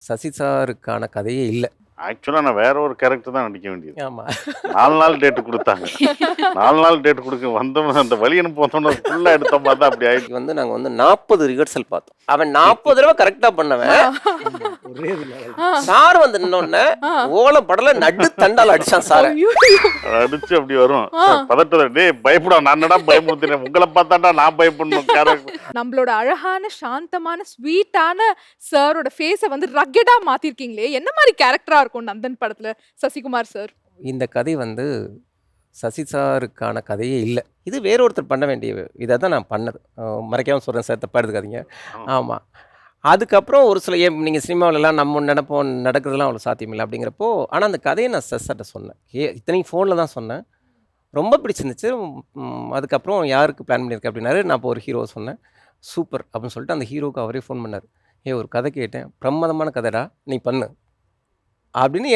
சசி சாருக்கான கதையே இல்ல. ஆக்சுவலா நான் வேற ஒரு கேரக்டர் தான் நடிக்க வேண்டியது. ஆமா. 4 நாள் டேட் குடுத்தாங்க. 4 நாள் டேட் குடுக்க வந்தவன் அந்த வழி அனுப்ப வந்தோனே ஃபுல்லா எடுத்த மாரி தான் அப்படி ஆயிடுச்சு. நாங்க 40 ரிஹர்சல் பார்த்தோம். அவன் 40 தடவ கரெக்ட்டா பண்ணவன். ஒரே இதுல. சார் வந்து நின்னோனே ஓலம் படல நடு தண்டால அடிச்சான் சார. அடிச்சு அப்படி வரும். பதட்டத்துல டேய் பயப்படா நான் என்னடா பயமுறுத்தினேன். உங்கள பார்த்தாடா நான் பயப்படணும் கேரக்டர். நம்மளோட அழகான சாந்தமான ஸ்வீட்டான சாரோட ஃபேஸ வந்து ரக்கெட்டா மாத்திருக்கீங்களே. என்ன மாதிரி கேரக்டரா இருக்கும் நந்தன் படத்துல சசிகுமார் சார்? இந்த கதை வந்து சசி சாருக்கான கதையே இல்ல. இது வேற ஒருத்தர் பண்ண வேண்டிய இத தான் நான் பண்ணது. மறைக்காம சொல்றேன் சார், தப்பா எடுத்துக்காதீங்க. ஆமா. அதுக்கப்புறம் ஒரு சில நீங்க சினிமாவிலலாம் நம்ம நெனைப்போம் நடக்கிறதுலாம் அவ்வளோ சாத்தியம் இல்ல அப்படிங்கிறப்போ, ஆனா அந்த கதைய நான் சார்ட்ட சொன்னேன். இத்தனைக்கும் ஃபோன்ல தான் சொன்னேன். ரொம்ப பிடிச்சிருந்துச்சு. அதுக்கப்புறம் யாருக்கு பிளான் பண்ணியிருக்க அப்படின்னாரு. நான் இப்போ ஒரு ஹீரோவ சொன்னேன். சூப்பர் அப்படின்னு சொல்லிட்டு அந்த ஹீரோவுக்கு அவரே ஃபோன் பண்ணாரு. ஒரு கதை கேட்டேன். பிரமாதமான கதைடா, நீ பண்ணு. அப்படின்னு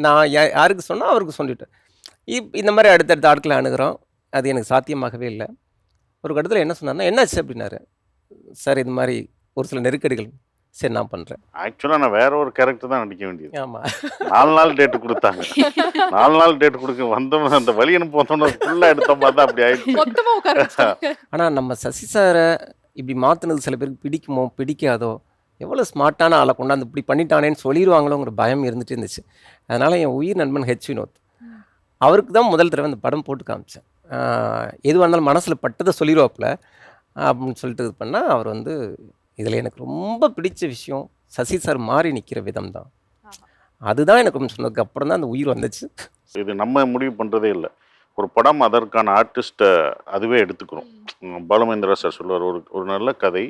நான் யாருக்கு சொன்னோ அவருக்கு சொல்லிட்டேன். இந்த மாதிரி அடுத்தடுத்த ஆட்களை அணுகுறோம். அது எனக்கு சாத்தியமாகவே இல்ல. ஒரு கட்டத்துல என்ன சொன்னாருன்னா, "என்னாச்சு?" அப்படின்னாரு. "சார் இது மாதிரி ஒரு சில நெருக்கடிகள்." "சரி நான் பண்றேன்." ஆக்சுவலா நான் வேற ஒரு கேரக்டர் தான் நடிக்க வேண்டியது. ஆமா. 4 நாள் டேட் குடுத்தாங்க. 4 நாள் டேட் குடுக்க வந்தவன் அந்த வழி அனுப்ப வந்தோனே ஃபுல்லா எடுத்த மாரி தான் அப்படி ஆயிடுச்சு. மொத்தமா உட்கார வச்சாங்க. ஆனா நம்ம சசி சார இப்படி மாத்துனது சில பேருக்கு பிடிக்குமோ, பிடிக்காதோ, எவ்வளோ ஸ்மார்ட்டான ஆளை கொண்டாந்து இப்படி பண்ணிட்டானேன்னு சொல்லிருவாங்களோங்கிற பயம் இருந்துட்டே இருந்துச்சு. அதனால என் உயிர் நண்பன் ஹெச் வினோத், அவருக்கு தான் முதல் தடவை இந்த படம் போட்டு காமிச்சேன். எதுவாக இருந்தாலும் மனசில் பட்டதை சொல்லிடுவாப்புல அப்படின்னு சொல்லிட்டு இது பண்ணால், அவர் வந்து இதில் எனக்கு ரொம்ப பிடிச்ச விஷயம் சசி சார் மாறி நிற்கிற விதம் தான். அதுதான் எனக்கு ரொம்ப சொன்னதுக்கு அப்புறம் தான் அந்த உயிர் வந்துச்சு. இது நம்ம முடிவு பண்றதே இல்ல. ஒரு படம் அதற்கான ஆர்டிஸ்ட்டை அதுவே எடுத்துக்கிறோம். பாலுமகேந்திரா சார் சொல்லுவார், ஒரு நல்ல கதை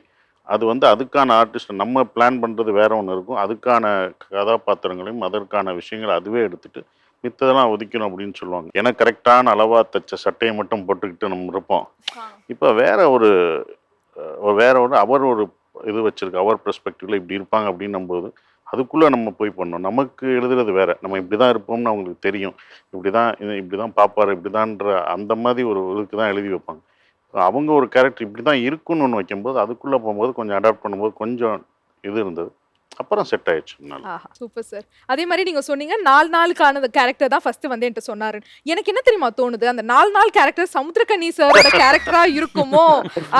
அது வந்து அதுக்கான ஆர்டிஸ்ட் நம்ம பிளான் பண்ணுறது வேற ஒன்று இருக்கும். அதுக்கான கதாபாத்திரங்களையும் அதற்கான விஷயங்களை அதுவே எடுத்துட்டு மித்ததெல்லாம் ஒதுக்கணும் அப்படின்னு சொல்லுவாங்க. ஏன்னா கரெக்டான அளவாக தைச்ச சட்டையை மட்டும் போட்டுக்கிட்டு நம்ம இருப்போம். இப்போ வேற ஒரு அவர் ஒரு இது வச்சிருக்கு, அவர் பெர்ஸ்பெக்டிவ்ல இப்படி இருப்பாங்க அப்படின்னும்போது அதுக்குள்ளே நம்ம போய் பண்ணோம். நமக்கு எழுதுறது வேற. நம்ம இப்படி தான் இருப்போம்னு அவங்களுக்கு தெரியும். இப்படி தான் பார்ப்பாரு, இப்படிதான்ற அந்த மாதிரி ஒரு இதுக்கு தான் எழுதி வைப்பாங்க. அவங்க ஒரு கேரக்டர் இப்படி தான் இருக்குன்னு ஒன்று வைக்கும்போது அதுக்குள்ளே போகும்போது கொஞ்சம் அடாப்ட் பண்ணும்போது கொஞ்சம் இது இருந்தது. அப்புறம் செட் ஆயிடுச்சு. Super sir. அதே மாதிரி நீங்க சொன்னீங்க 4 நாளுக்கான கேரக்டர் தான் ஃபர்ஸ்ட் வந்து என்கிட்ட சொன்னாரு. எனக்கு என்ன தெரியுமா தோணுது, அந்த 4 நாள் கேரக்டர் சமுத்திரக்கனி சாரோட கேரக்டரா இருக்குமோ,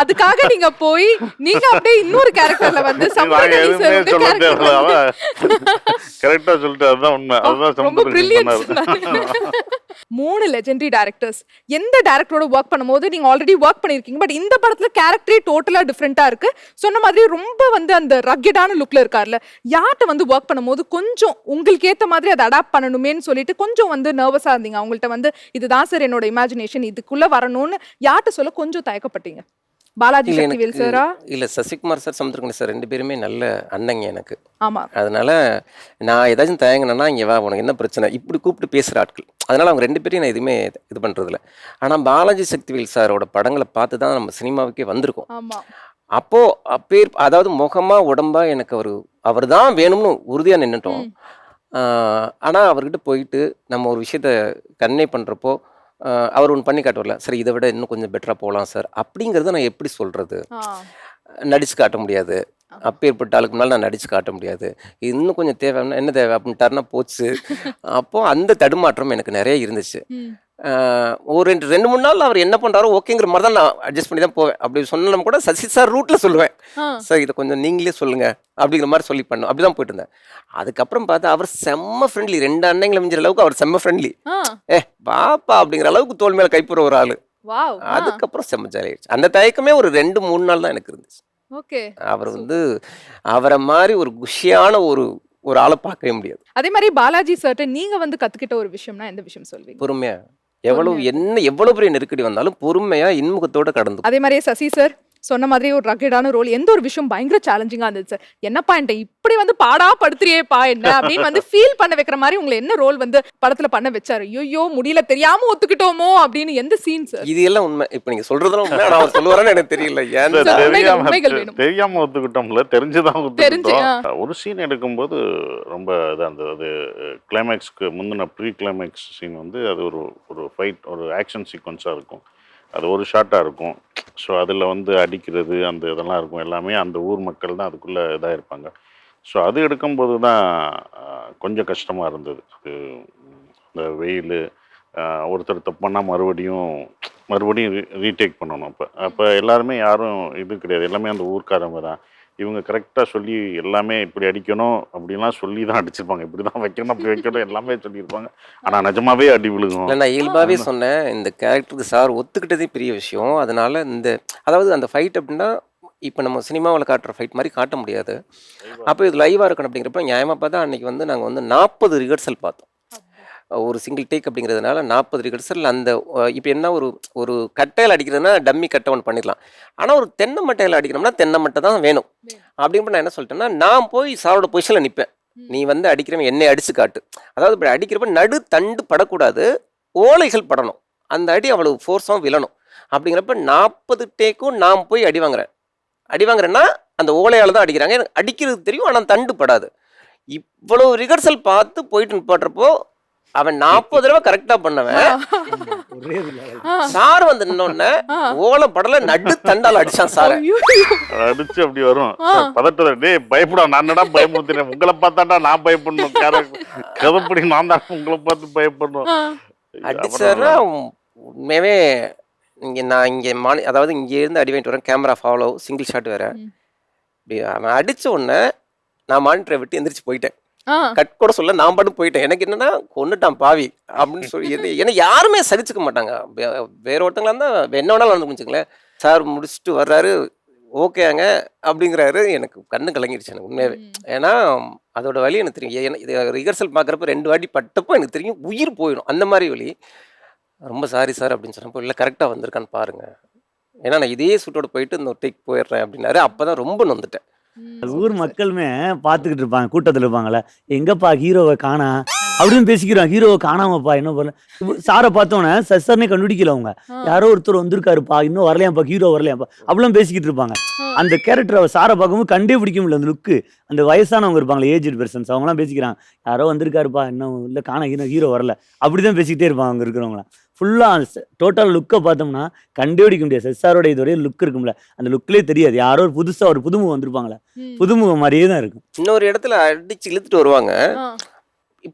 அதுக்காக நீங்க போய் நீங்க அப்படியே இன்னொரு கேரக்டர்ல வந்து சமுத்திரக்கனி சாரோட கரெக்டா சொல்லிட்டு அதுதான் உண்மை. அதுதான் ரொம்ப பிரில்லியன்ட் சொன்னாரு. 3 லெஜெண்டரி டைரக்டர்ஸ் எந்த டைரக்டரோட ஒர்க் பண்ணும்போது நீங்க ஆல்ரெடி ஒர்க் பண்ணிருக்கீங்க, பட் இந்த படத்துல கேரக்டரே டோட்டலா டிஃப்ரெண்டா இருக்கு. சொன்ன மாதிரி ரொம்ப வந்து அந்த ரக்கெட்டான லுக்ல இருக்கார்ல, யார்கிட்ட வந்து ஒர்க் பண்ணும்போது கொஞ்சம் உங்களுக்கு ஏத்த மாதிரி அதை அடாப்ட் பண்ணணுமேன்னு சொல்லிட்டு கொஞ்சம் வந்து நர்வஸா இருந்தீங்க? அவங்கள்ட்ட வந்து இதுதான் சார் என்னோட இமேஜினேஷன், இதுக்குள்ள வரணும்னு யார்கிட்ட சொல்ல கொஞ்சம் தயக்கப்பட்டீங்க? பாலாஜி சக்திவேல் சாரா? இல்ல சசிகுமார் சார், சமுத்திரக்கனி சார் 2 பேருமே நல்ல அண்ணங்க எனக்கு. ஆமா. அதனால நான் ஏதாச்சும் தயங்கினேன்னா, இங்கே வா உனக்கு என்ன பிரச்சனை, இப்படி கூப்பிட்டு பேசுகிற ஆட்கள். அதனால அவங்க 2 பேரையும் நான் எதுவுமே இது பண்ணுறதில்ல. ஆனால் பாலாஜி சக்திவேல் சாரோட படங்களை பார்த்து தான் நம்ம சினிமாவுக்கே வந்திருக்கோம். ஆமா. அதாவது முகமா உடம்பா எனக்கு அவர் தான் வேணும்னு உறுதியாக நின்றுட்டோம். ஆனால் அவர்கிட்ட போயிட்டு நம்ம ஒரு விஷயத்த கன்வே பண்ணுறப்போ அவர் ஒன்று பண்ணி காட்டுவார்ல, சரி இதை விட இன்னும் கொஞ்சம் பெட்டராக போகலாம் சார் அப்படிங்கிறத நான் எப்படி சொல்கிறது? நடிச்சு காட்ட முடியாது. அப்பேற்பட்ட ஆளுக்கு முன்னால் நான் நடிச்சு காட்ட முடியாது. இன்னும் கொஞ்சம் தேவைன்னா என்ன தேவை அப்படின்ட்டாருன்னா போச்சு. அப்போது அந்த தடுமாற்றம் எனக்கு நிறைய இருந்துச்சு. ஒரு 2-3 நாள் அவர் என்ன பண்ணுறாரோ ஓகேங்கிற மாதிரி தான் நான் அட்ஜஸ்ட் பண்ணி தான் போவேன். அப்படி சொன்னாலும் கூட சசி சார் ரூட்டில் சொல்லுவேன், சார் இதை கொஞ்சம் நீங்களே சொல்லுங்கள் அப்படிங்கிற மாதிரி சொல்லி பண்ணும். அப்படி தான் போயிட்டு இருந்தேன். அதுக்கப்புறம் பார்த்தா அவர் செம்ம ஃப்ரெண்ட்லி. 2 அண்ணங்களை மிஞ்சிற அளவுக்கு அவர் செம்ம ஃப்ரெண்ட்லி. பாப்பா அப்படிங்கிற அளவுக்கு தோல் மேலே கைப்புற ஒரு ஆள். அதுக்கப்புறம் செம்ம ஜாலி ஆயிடுச்சு. அந்த தயக்கமே ஒரு 2-3 நாள் தான் எனக்கு இருந்துச்சு. அவர் வந்து அவரை மாதிரி ஒரு குஷியான ஒரு ஆளை பார்க்கவே முடியாது. அதே மாதிரி பாலாஜி சார்ட்ட நீங்க வந்து கத்துக்கிட்ட ஒரு விஷயம்னா எந்த விஷயம் சொல்வீங்க? பொறுமையா, எவ்வளவு பெரிய நெருக்கடி வந்தாலும் பொறுமையா இன்முகத்தோட கடந்து. அதே மாதிரி சசி சார் சொன்ன மாதிரி ஒரு ரக்கெட்டான ரோல், எந்த ஒரு விஷயம் பயங்கர சேலஞ்சிங்கா இருந்துச்சு சார். என்னப்பா என்கிட்ட இப்படி வந்து பாடா படுத்துறியேப்பா என்ன அப்படின்னு வந்து ஃபீல் பண்ண வைக்கிற மாதிரி உங்களை என்ன ரோல் வந்து படத்துல பண்ண வச்சாரு? ஐயோ முடியல, தெரியாம ஒத்துக்கிட்டோமோ அப்படின்னு எந்த சீன் சார்? இது எல்லாம் உண்மை. இப்ப நீங்க சொல்றதெல்லாம் உண்மை. நான் சொல்லுவாரன்னு எனக்கு தெரியல. தெரியாம ஒத்துக்கிட்டோம்ல, தெரிஞ்சுதான் ஒத்துக்கிட்டோம். ஒரு சீன் எடுக்கும்போது ரொம்ப இதாக இருந்தது. அது கிளைமேக்ஸ்க்கு முந்தின ப்ரீ கிளைமேக்ஸ் சீன் வந்து அது ஒரு ஃபைட், ஒரு ஆக்ஷன் சீக்வன்ஸாக இருக்கும். அது ஒரு ஷாட்டாக இருக்கும். ஸோ அதில் வந்து அடிக்கிறது அந்த இதெல்லாம் இருக்கும். எல்லாமே அந்த ஊர் மக்கள் தான் அதுக்குள்ளே இதாக இருப்பாங்க. ஸோ அது எடுக்கும்போது தான் கொஞ்சம் கஷ்டமாக இருந்தது. அது இந்த வெயில் ஒருத்தர் தப்பு பண்ணால் மறுபடியும் ரீடேக் பண்ணணும். அப்போ எல்லாருமே யாரும் இது கிடையாது, எல்லாமே அந்த ஊர்க்காரங்க தான். இவங்க கரெக்டாக சொல்லி எல்லாமே இப்படி அடிக்கணும் அப்படிலாம் சொல்லி தான் அடிச்சிருப்பாங்க. இப்படி தான் வைக்கணும், அப்படி வைக்கணும் எல்லாமே சொல்லியிருப்பாங்க. ஆனால் நிஜமாவே அடி விழுகும். இல்லை, நான் இயல்பாகவே சொன்னேன், இந்த கேரக்டருக்கு சார் ஒத்துக்கிட்டதே பெரிய விஷயம். அதனால அதாவது அந்த ஃபைட் அப்படின்னா இப்போ நம்ம சினிமாவில் காட்டுற ஃபைட் மாதிரி காட்ட முடியாது. அப்போ இது லைவாக இருக்கணும் அப்படிங்கிறப்ப நியாயமாக பார்த்தா அன்றைக்கி வந்து நாங்கள் வந்து 40 ரிஹர்சல் பார்த்தோம். ஒரு சிங்கிள் டேக் அப்படிங்கிறதுனால 40 ரிஹர்சல். அந்த இப்போ என்ன ஒரு கட்டையில் அடிக்கிறதுனா டம்மி கட்டை ஒன்று பண்ணிடலாம். ஆனால் ஒரு தென்னை மட்டையில் அடிக்கணும்னா தென்னை மட்டை தான் வேணும். அப்படின்ட்டு நான் என்ன சொல்லிட்டேன்னா, நான் போய் சாரோட பொசிஷனில் நிற்பேன், நீ வந்து அடிக்கிறவன் என்னை அடிச்சு காட்டு. அதாவது இப்படி அடிக்கிறப்ப நடு தண்டு படக்கூடாது, ஓலைகள் படணும். அந்த அடி அவ்வளவு ஃபோர்ஸாகவும் விழணும். அப்படிங்கிறப்ப 40 டேக்கும் நான் போய் அடி வாங்குறேன்னா அந்த ஓலையால் தான் அடிக்கிறாங்க. எனக்கு அடிக்கிறது தெரியும், ஆனால் தண்டு படாது. இவ்வளோ ரிஹர்சல் பார்த்து போயிட்டு நிப்பாட்டுறப்போ அவன் 40 தடவை கரெக்டா பண்ணவன் சார் வந்து நின்னோடனே ஓலை படல நடு தண்டால அடிச்சான் சார். அடிச்சு அப்படி வரும் பதட்டத்தை, டே பயப்படா, நான் என்னடா பயமுறுத்தினேன், உங்களை பார்த்தாண்டா நான் பயப்படணும், கதைப்படி நான் தான் உங்களை பார்த்து பயப்படணும் அடிச்சாருன்னா. உண்மையாவே நான் இங்கே அதாவது இங்கே இருந்து அடி வாங்கிட்டு வரேன், கேமரா ஃபாலோ, சிங்கிள் ஷாட் வேற. இப்படி அவன் அடிச்ச உடனே நான் மானிட்டரை விட்டு எந்திரிச்சு போயிட்டேன். கட் கூட சொல்ல, நான் பாட்டு போயிட்டேன். எனக்கு என்னன்னா கொன்னுட்டான் பாவி அப்படின்னு சொல்லி, ஏன்னா யாருமே சகிச்சுக்க மாட்டாங்க. வேற ஒருத்தங்களா இருந்தா என்ன வேணாலும் நடந்து முடிச்சுங்களேன். சார் முடிச்சுட்டு வர்றாரு, ஓகேங்க அப்படிங்கிறாரு. எனக்கு கண்ணு கலங்கிடுச்சு எனக்கு உண்மையாவே. ஏன்னா அதோட வலி எனக்கு தெரியும். இது ரிஹர்சல் பார்க்குறப்ப 2 வாட்டி பட்டப்போ எனக்கு தெரியும் உயிர் போயிடும், அந்த மாதிரி வலி. ரொம்ப சாரி சார் அப்படின்னு சொன்னப்போ, இல்லை கரெக்டாக வந்திருக்கான்னு பாருங்க, ஏன்னா நான் இதே சூட்டோட போயிட்டு இந்த டேக் போயிடுறேன் அப்படின்னாரு. அப்போதான் ரொம்ப நொந்துட்டேன். ஊர் மக்களுமே பார்த்துக்கிட்டு இருப்பாங்க, கூட்டத்தில் இருப்பாங்கல்ல, எங்கப்பா ஹீரோவை காணா அப்படின்னு பேசிக்கிறாங்க. ஹீரோவை காணாமப்பா, என்ன பண்ணல. சாரை பார்த்தோன்னே சர்னே கண்டுபிடிக்கல அவங்க. யாரோ ஒருத்தர் வந்திருக்காருப்பா, இன்னும் வரலையாப்பா, ஹீரோ வரலையாப்பா அப்படிலாம் பேசிக்கிட்டு இருப்பாங்க. அந்த கேரக்டர் சாரை பார்க்கும்போது கண்டே பிடிக்க முடியல. அந்த லுக்கு, அந்த வயசானவங்க இருப்பாங்களே, ஏஜ்டு பெர்சன்ஸ், அவங்களாம் பேசிக்கிறாங்க, யாரோ வந்திருக்காருப்பா, இன்னும் இல்லை காணா, ஹீரோ வரல, அப்படிதான் பேசிக்கிட்டே இருப்பாங்க அங்கே இருக்கிறவங்களாம். ஃபுல்லாக டோட்டல் லுக்கை பார்த்தோம்னா கண்டுபிடிக்க முடியாது. எஸ்ஆரோட இதுவரையே லுக் இருக்கும்ல, அந்த லுக்லேயே தெரியாது யாரோ ஒரு புதுசாக ஒரு புதுமுகம் வந்திருப்பாங்களே, புதுமுகம் மாதிரியே தான் இருக்கும். இன்னொரு இடத்துல அடிச்சு இழுத்துட்டு வருவாங்க.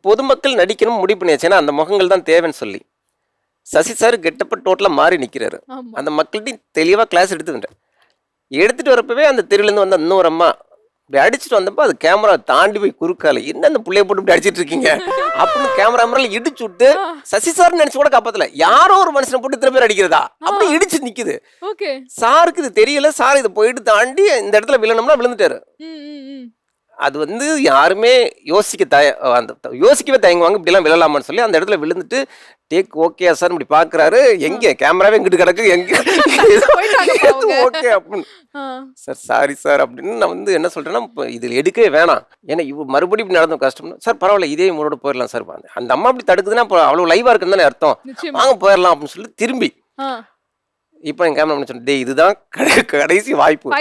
பொதுமக்கள் நடிக்கணும் முடிவு பண்ணியாச்சு, ஏன்னா அந்த முகங்கள் தான் தேவைன்னு சொல்லி சசி சார் கெட்டப்ப டோட்டலாக மாறி நிற்கிறாரு. அந்த மக்கள்கிட்ட தெளிவாக கிளாஸ் எடுத்துட்டு வரப்பவே அந்த தெருவிலேருந்து வந்த இன்னொரு அம்மா இப்படி அடிச்சுட்டு வந்தப்போ அது கேமரா தாண்டி போய் குறுக்கால, என்ன அந்த பிள்ளைய போட்டு இப்படி அடிச்சிட்டு இருக்கீங்க அப்படின்னு கேமராமேன் இடிச்சு விட்டு, சசி சார் நினைச்சு கூட காப்பாத்தல, யாரோ ஒரு மனுஷனை போட்டு இத்தனை பேர் அடிக்கிறதா அப்படி இடிச்சு நிக்குது. சாருக்கு இது தெரியல, சார் இதை போயிட்டு தாண்டி இந்த இடத்துல விழணும்னா விழுந்துட்டாரு. அது வந்து யாருமே யோசிக்கவே தயங்குவாங்க, இப்படிலாம் விழலாமான்னு சொல்லி அந்த இடத்துல விழுந்துட்டு டேக் ஓகே சார் இப்படி பாக்குறாரு, எங்க கேமராவே இங்கிட்டு கிடக்கு, எங்க ஓகே அப்படின்னு சார் சாரி சார் அப்படின்னு நான் வந்து என்ன சொல்றேன்னா, இதில் எடுக்கவே வேணாம், ஏன்னா இவ மறுபடியும் இப்படி நடந்த கஷ்டம் சார், பரவாயில்ல இதே முன்னோட போயிடலாம் சார். அந்த அம்மா அப்படி தடுக்குதுன்னா அவ்வளவு லைவா இருக்குன்னு தானே அர்த்தம், வாங்க போயிடலாம் அப்படின்னு சொல்லி திரும்பி இப்போ என் கேமரா சொன்னேன், டே இதுதான் கடைசி வாய்ப்பு,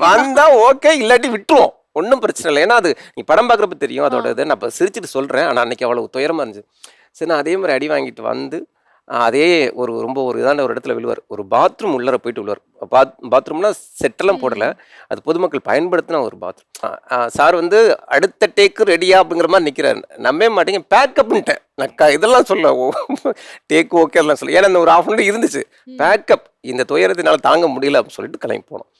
வந்தா ஓகே, இல்லாட்டி விட்டுருவோம், ஒன்றும் பிரச்சனை இல்லை. ஏன்னா அது நீ படம் பார்க்குறப்ப தெரியும் அதோட இது. நான் இப்போ சிரிச்சுட்டு சொல்கிறேன், ஆனால் அன்றைக்கி அவ்வளோ துயரமாக இருந்துச்சு. சரி, நான் அதே மாதிரி அடி வாங்கிட்டு வந்து அதே ரொம்ப இதான ஒரு இடத்துல விழுவார். ஒரு பாத்ரூம் உள்ளர போயிட்டு விழுவார். பாத்ரூம்னா செட்டெல்லாம் போடலை, அது பொதுமக்கள் பயன்படுத்தின ஒரு பாத்ரூம். சார் வந்து அடுத்த டேக்கு ரெடியா அப்படிங்கிற மாதிரி நிற்கிறாரு. நம்பவே மாட்டேங்க, பேக்கப்ன்ட்டேன் நான். இதெல்லாம் சொல்ல டேக்கு ஓகே எல்லாம் சொல்ல, ஏன்னா இந்த ஒரு ½ மணி இருந்துச்சு பேக்கப், இந்த துயரத்தினால தாங்க முடியல அப்படின்னு சொல்லிட்டு கிளம்பி போனோம்.